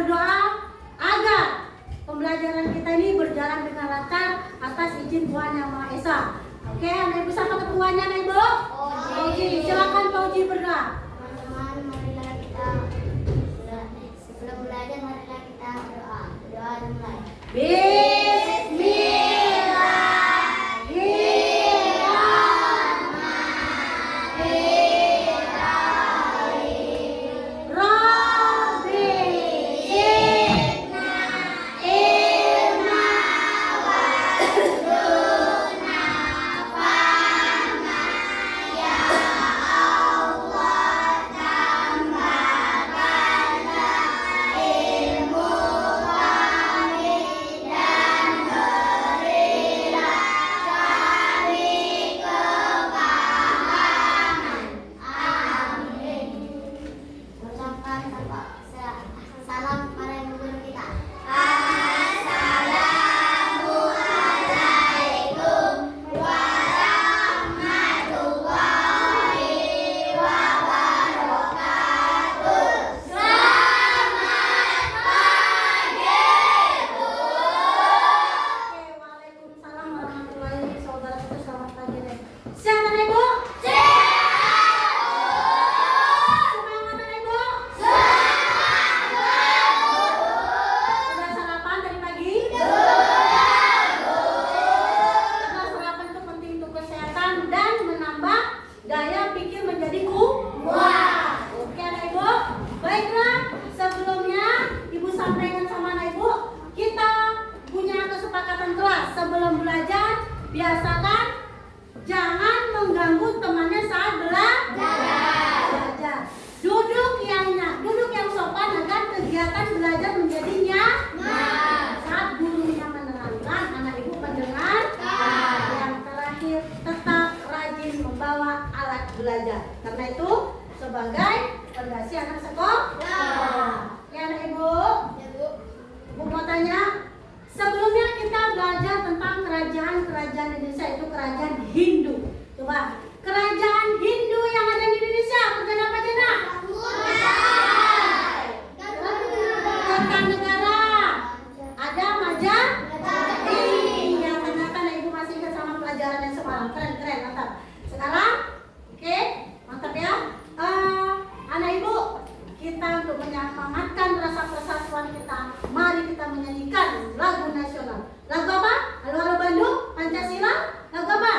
berdoa agar pembelajaran kita ini berjalan dengan lancar atas izin Tuhan Yang Maha Esa. Oke, Anak Ibu sama ketuanya, Anak Ibu. Pak Uji, silakan Pak Uji berdoa. Teman-teman, marilah kita sebelum belajar marilah kita berdoa. Berdoa dimulai. Salam para ibu guru kita. Assalamualaikum warahmatullahi wabarakatuh. Selamat pagi, Bu. Oke, waalaikumsalam warahmatullahi wabarakatuh. Selamat pagi, deh. Siap, Anak Ibu? Semangat, Anak Ibu? Sudah sarapan dari pagi? Karena sarapan itu penting untuk kesehatan dan menambah daya pikir menjadi kuat. Oke, Anak Ibu. Baiklah, sebelumnya Ibu sampaikan sama Anak Ibu, kita punya kesepakatan kelas sebelum belajar. Biasakan jangan mengganggu temannya saat belajar. Duduk yang sopan agar kegiatan belajar menjadi nyaman. Saat gurunya menerangkan, Anak Ibu mendengarkan. Yang terakhir, tetap rajin membawa alat belajar. Karena itu sebagai fondasi anak sekolah. Ya, Anak Ibu. Ya, Bu. Ibu mau tanya, sebelumnya kita belajar tentang kerajaan Indonesia, itu kerajaan Hindu. Coba, kerajaan Hindu yang ada di Indonesia, kerajaan apa aja, Nak? Kertanegara. Ada Majapahit. Ya, ternyata Anak Ibu masih ingat sama pelajaran yang semalam. Keren, mantap. Sekarang, oke, mantap ya. Anak Ibu, kita untuk menyemangatkan rasa persatuan kita, mari kita menyanyikan lagu nasional. Lagu apa? Halo Halo Bandung, Pancasila. Lagu apa?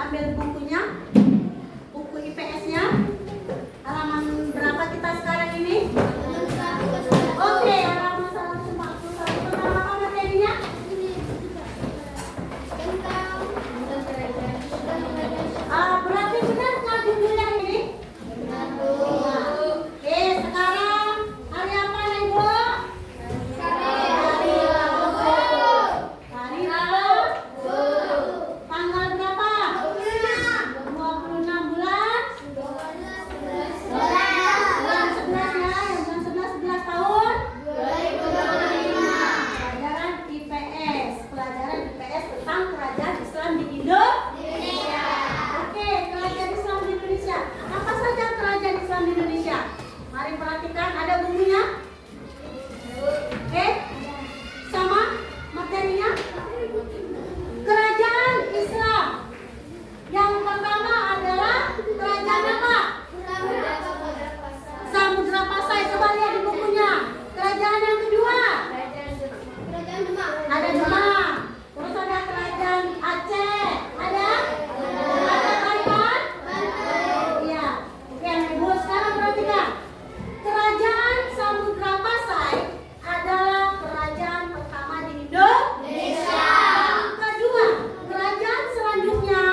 ambil bukunya, buku IPS-nya. Halaman berapa kita sekarang ini? Oke, halaman 141. Nama apa materinya? Berarti benar nggak judulnya ini? Oke, sekarang hari apa nih, Bu? Hari Rabu. Hari Rabu. Tanggal berapa? 26 bulan? Bulan 11 ya, yang bulan 11 11 tahun? Pelajaran IPS. Pelajaran IPS tentang kerajaan Islam di Indonesia. Oke, kerajaan Islam di Indonesia. Apa saja kerajaan Islam di Indonesia? Mari perhatikan, ada bukunya. Oke, sama materinya. Kerajaan Islam. Yang pertama adalah kerajaan apa? Samudra Pasai. Coba lihat di bukunya. Kerajaan yang kedua ada Demak. Terus ada kerajaan Aceh. Ada Taiwan. Iya. Oke, Ibu sekarang perhatikan. Kerajaan Samudra Pasai adalah kerajaan pertama di Indonesia. Yang kedua, kerajaan selanjutnya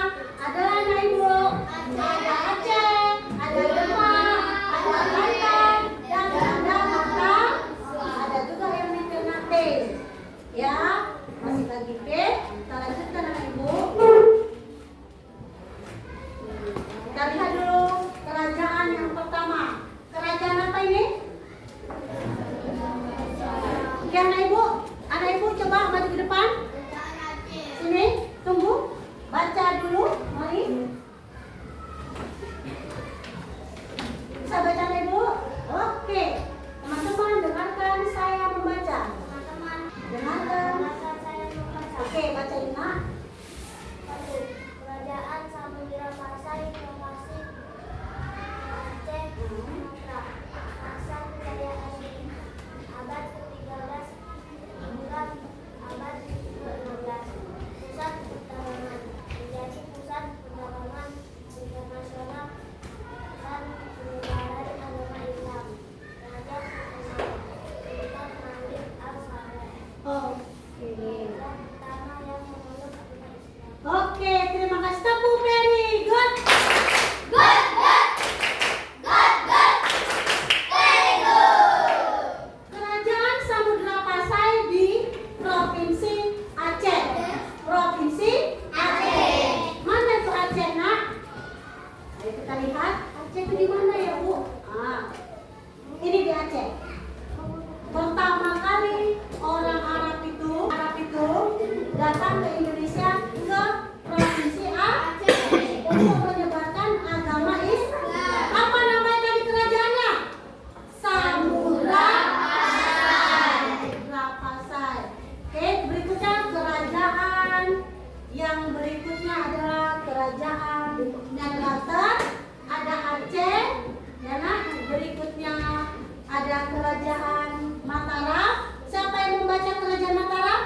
adalah Ibu. Ada Aceh, ada Demak, ada Taiwan, dan ada Batam. Ada juga yang di Ternate. Ya, masih lagi P. Kita lanjutkan anak Ibu. Kita lihat dulu kerajaan yang pertama. Kerajaan apa ini? Oke, anak Ibu coba maju ke depan. Sini, tunggu. Baca dulu, mari. Bisa baca anak Ibu? Oke. Teman-teman dengarkan saya membaca. Dengarkan. Oke, baca Ina. Kerajaan Samudra Pasai lokasi Aceh, Sumatera. Masa kejayaan abad ke-13 hingga abad ke-16. Pusat perdagangan menjadi pusat perdagangan internasional dan penyebaran agama Islam. Raja Sultan Malik Al-Saud. Oke. Yang pertama yang memeluk agama Islam. Oke, terima kasih. Tepuk very good. Kerajaan Samudra Pasai di Provinsi Aceh. Provinsi Aceh. Mana itu Aceh, Nak? Ayo kita lihat. Aceh itu di mana ya, Bu? Ini di Aceh. Pertama kali orang Arab itu datang ke Indonesia ke Provinsi Aceh untuk menyebarkan agama Islam. Apa namanya tadi kerajaannya? Samudra Pasai. Oke, berikutnya kerajaan yang berikutnya adalah kerajaan yang Banten, ada Aceh, ya nak. Berikutnya ada kerajaan Mataram. Siapa yang membaca kerajaan Mataram?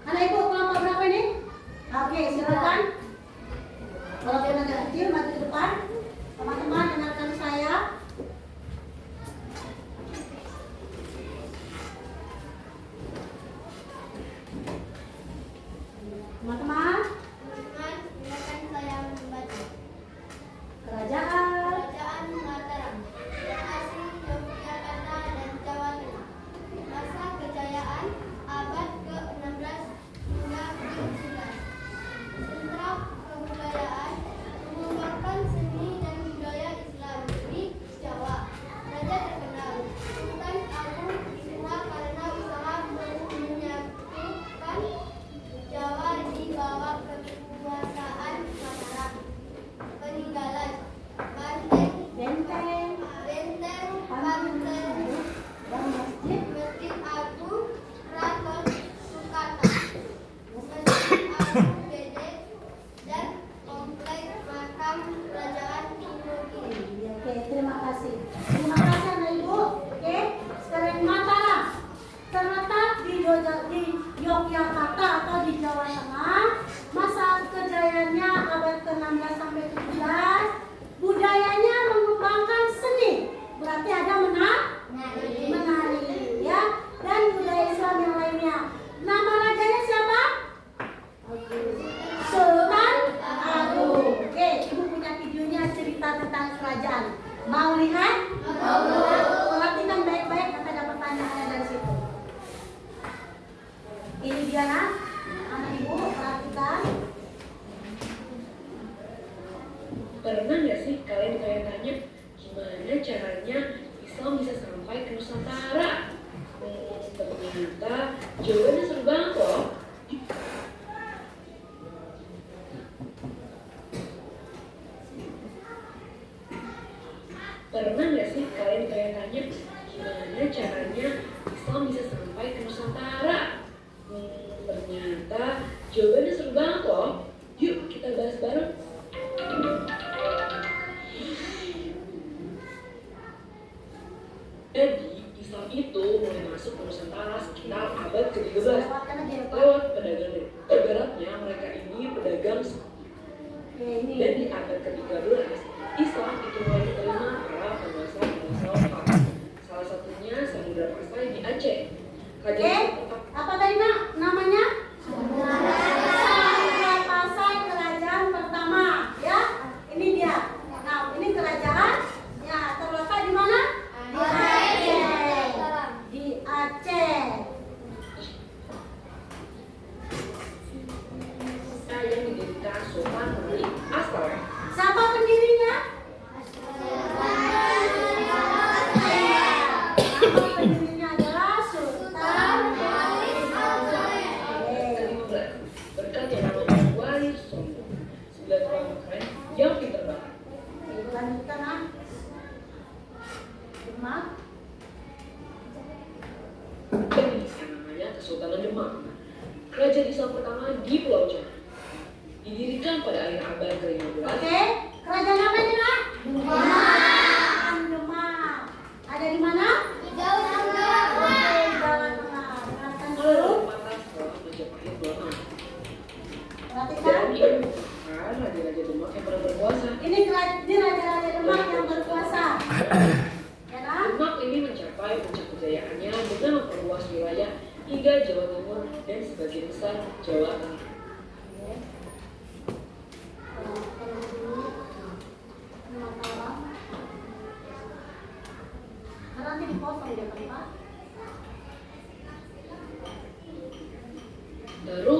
Anak Ibu kelompok berapa ini? Oke, silakan. Walaupun agak kecil, maju ke depan. Teman-teman dengarkan saya. Teman-teman, Silakan saya membaca. kerajaan Kerajaan Mataram, lokasi Yogyakarta dan Jawa Tengah. Masa kejayaan abad ke-16 hingga ke-19. Sentra kebudayaan mengembangkan seni dan budaya Islam di Jawa. Raja terkenal Sultan Agung dikenal karena usaha menyatukan Jawa di bawah Ibu perhatikan. Pernah nggak sih kalian tanya-tanya gimana caranya Islam bisa sampai ke Nusantara? Ternyata jawabannya seru banget loh. Pernah nggak sih kalian tanya-tanya gimana caranya Islam bisa sampai ke Nusantara? Ternyata jawabannya seru banget loh. Yuk kita bahas bareng. Jadi, Islam itu mulai masuk ke Nusantara sekitar abad ke-13 Lewatkan aja ya Pak. lewat pedagang. Ibaratnya mereka ini pedagang Oke, ini. dan di abad ke-13 Islam itu mulai diterima para penguasa lokal. Salah satunya Samudra Pasai di Aceh. Oke, apa tadi Nak? Namanya? Samudra Pasai kerajaan pertama, ya. Ini dia. Nah, ini kerajaan ya terletak di mana? Di Aceh. Di Aceh. Yang didirikan Sultan Malik Asal. Siapa pendirinya? Nama pendirinya adalah Sultan Malik Asal. Ke-15 berkat yang namanya Wali Songo, 9 orang keren yang pintar banget. Ibu lanjutkan ah. Demak. Dan ini yang namanya Kesultanan Demak, kerajaan Islam pertama di Pulau Jawa. Didirikan pada akhir abad ke-15. Oke, kerajaan apa ini Nak? Demak. Demak. Ada di mana? Oke, Jawa Tengah. Dengarkan Mulai dulu. dari patah setelah Majapahit melemah. Perhatikan. Dan ini merupakan raja-raja Demak yang pernah berkuasa. Ini raja-raja Demak yang berkuasa. Ya kan? Demak ini mencapai puncak kejayaannya dengan memperluas wilayah hingga Jawa Timur dan sebagian besar Jawa Tengah. Nanti dipotong dia kan Pak. Terus